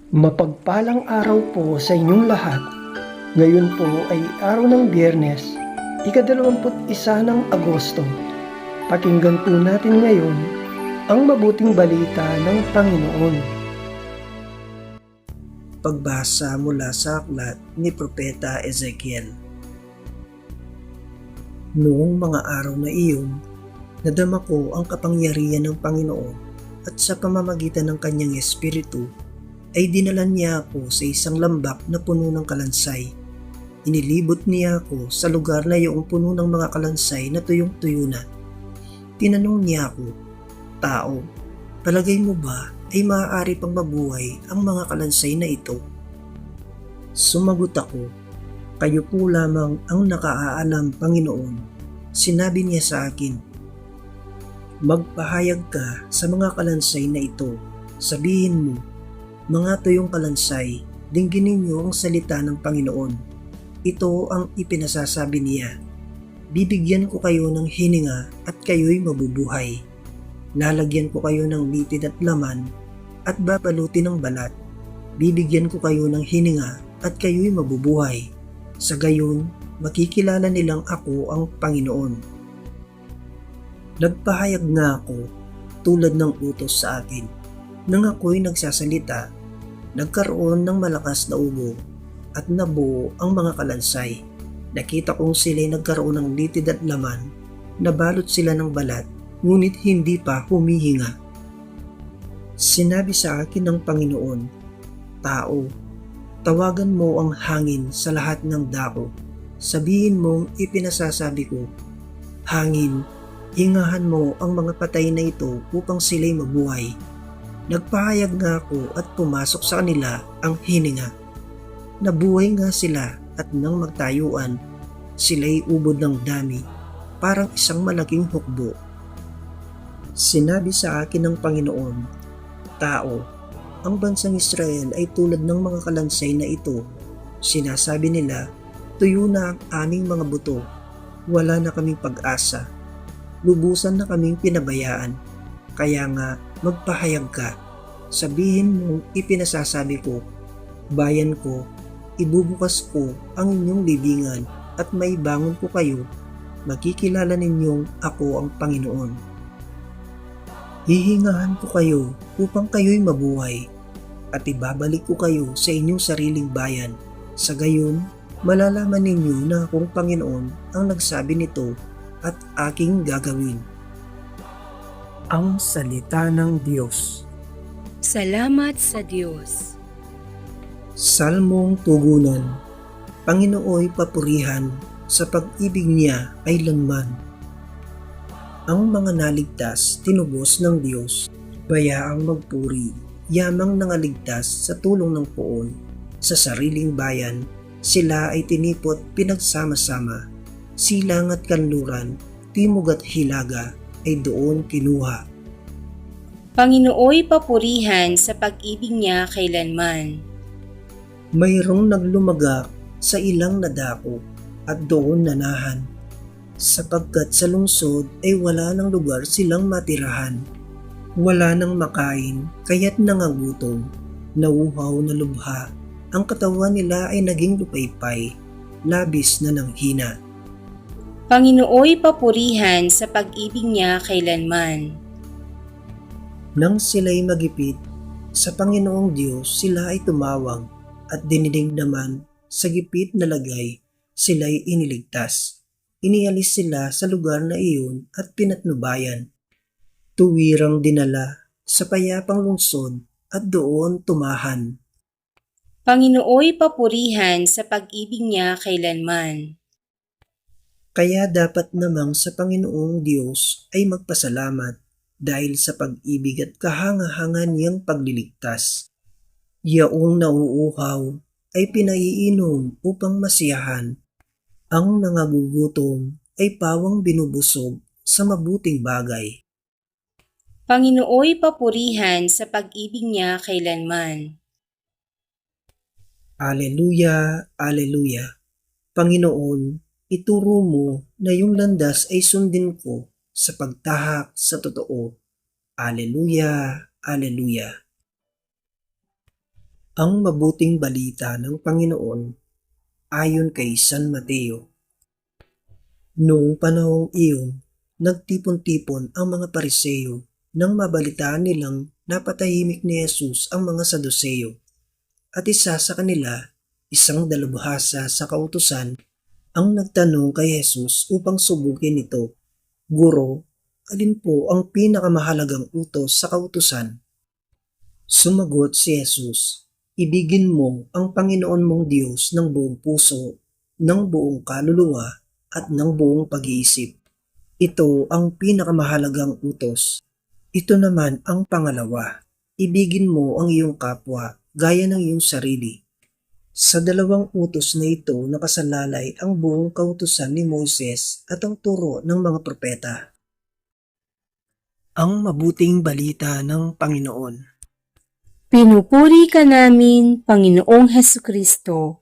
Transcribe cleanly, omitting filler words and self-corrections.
Mapagpalang araw po sa inyong lahat. Ngayon po ay araw ng Biyernes, ika-21 ng Agosto. Pakinggan po natin ngayon ang mabuting balita ng Panginoon. Pagbasa mula sa aklat ni Propeta Ezekiel. Noong mga araw na iyon, nadama ko ang kapangyarihan ng Panginoon at sa pamamagitan ng kanyang espiritu ay dinala niya ako sa isang lambak na puno ng kalansay. Inilibot niya ako sa lugar na iyong puno ng mga kalansay na tuyong-tuyo na. Tinanong niya ako, "Tao, palagay mo ba ay maaari pang mabuhay ang mga kalansay na ito?" Sumagot ako, "Kayo po lamang ang nakaalam, Panginoon." Sinabi niya sa akin, "Magpahayag ka sa mga kalansay na ito. Sabihin mo, mga tuyong kalansay, dingginin niyo ang salita ng Panginoon. Ito ang ipinasasabi niya. Bibigyan ko kayo ng hininga at kayo'y mabubuhay. Lalagyan ko kayo ng litid at laman at babalutin ng balat. Bibigyan ko kayo ng hininga at kayo'y mabubuhay. Sa gayon, makikilala nilang ako ang Panginoon." Nagpahayag nga ako tulad ng utos sa akin. Nang ako'y nagsasalita, nagkaroon ng malakas na ugo at nabuo ang mga kalansay. Nakita kong sila'y nagkaroon ng litid at laman, nabalot sila ng balat, ngunit hindi pa humihinga. Sinabi sa akin ng Panginoon, "Tao, tawagan mo ang hangin sa lahat ng dako. Sabihin mong ipinasasabi ko, hangin, hingahan mo ang mga patay na ito upang sila'y mabuhay." Nagpahayag nga ako at pumasok sa kanila ang hininga. Nabuhay nga sila at nang magtayuan, sila'y ubod ng dami, parang isang malaking hukbo. Sinabi sa akin ng Panginoon, "Tao, ang bansang Israel ay tulad ng mga kalansay na ito. Sinasabi nila, tuyo na ang aming mga buto, wala na kaming pag-asa, lubusan na kaming pinabayaan. Kaya nga, magpahayag ka. Sabihin mong ipinasasabi ko, bayan ko, ibubukas ko ang inyong libingan at maibangon ko kayo. Makikilala ninyong ako ang Panginoon. Hihingahan ko kayo upang kayo'y mabuhay at ibabalik ko kayo sa inyong sariling bayan. Sa gayon, malalaman ninyo na akong Panginoon ang nagsabi nito at aking gagawin." Ang salita ng Diyos. Salamat sa Diyos. Salmong tugunan. Panginooy papurihan, sa pag-ibig niya ay lanman. Ang mga naligtas tinubos ng Diyos, bayaang magpuri, yamang nangaligtas sa tulong ng poon. Sa sariling bayan, sila ay tinipot pinagsama-sama. Silang at kanluran, timog at hilaga ay doon kinuha. Panginooy papurihan sa pag-ibig niya kailanman. Mayroong naglumagak sa ilang nadako at doon nanahan, sapagkat sa lungsod ay wala ng lugar silang matirahan. Wala nang makain, kaya't nangagutom, nauhaw na lubha. Ang katawan nila ay naging lupaypay, labis na nanghina. Panginooy papurihan sa pag-ibig niya kailanman. Nang sila'y magipit, sa Panginoong Diyos sila ay tumawag at dinidig naman sa gipit na lagay sila'y iniligtas. Inialis sila sa lugar na iyon at pinatnubayan. Tuwirang dinala sa payapang lungsod at doon tumahan. Panginooy papurihan sa pag-ibig niya kailanman. Kaya dapat namang sa Panginoong Diyos ay magpasalamat dahil sa pag-ibig at kahangahangan niyang pagliligtas. Yaong nauuhaw ay pinaiinom upang masiyahan. Ang nangagugutom ay pawang binubusog sa mabuting bagay. Panginooy papurihan sa pag-ibig niya kailanman. Aleluya, aleluya. Panginoon, ituro mo na yung landas ay sundin ko sa pagtahak sa totoo. Aleluya, aleluya. Ang mabuting balita ng Panginoon ayon kay San Mateo. Noong panahong iyon, nagtipon-tipon ang mga Pariseo nang mabalitaan nilang napatahimik ni Jesus ang mga Saduseyo. At isa sa kanila, isang dalubhasa sa kautusan, ang nagtanong kay Jesus upang subukin ito, "Guro, alin po ang pinakamahalagang utos sa kautusan?" Sumagot si Jesus, "Ibigin mo ang Panginoon mong Diyos ng buong puso, ng buong kaluluwa, at ng buong pag-iisip. Ito ang pinakamahalagang utos. Ito naman ang pangalawa, ibigin mo ang iyong kapwa gaya ng iyong sarili." Sa dalawang utos na ito nakasalalay ang buong kautusan ni Moses at ang turo ng mga propeta. Ang mabuting balita ng Panginoon. Pinupuri ka namin, Panginoong Hesukristo.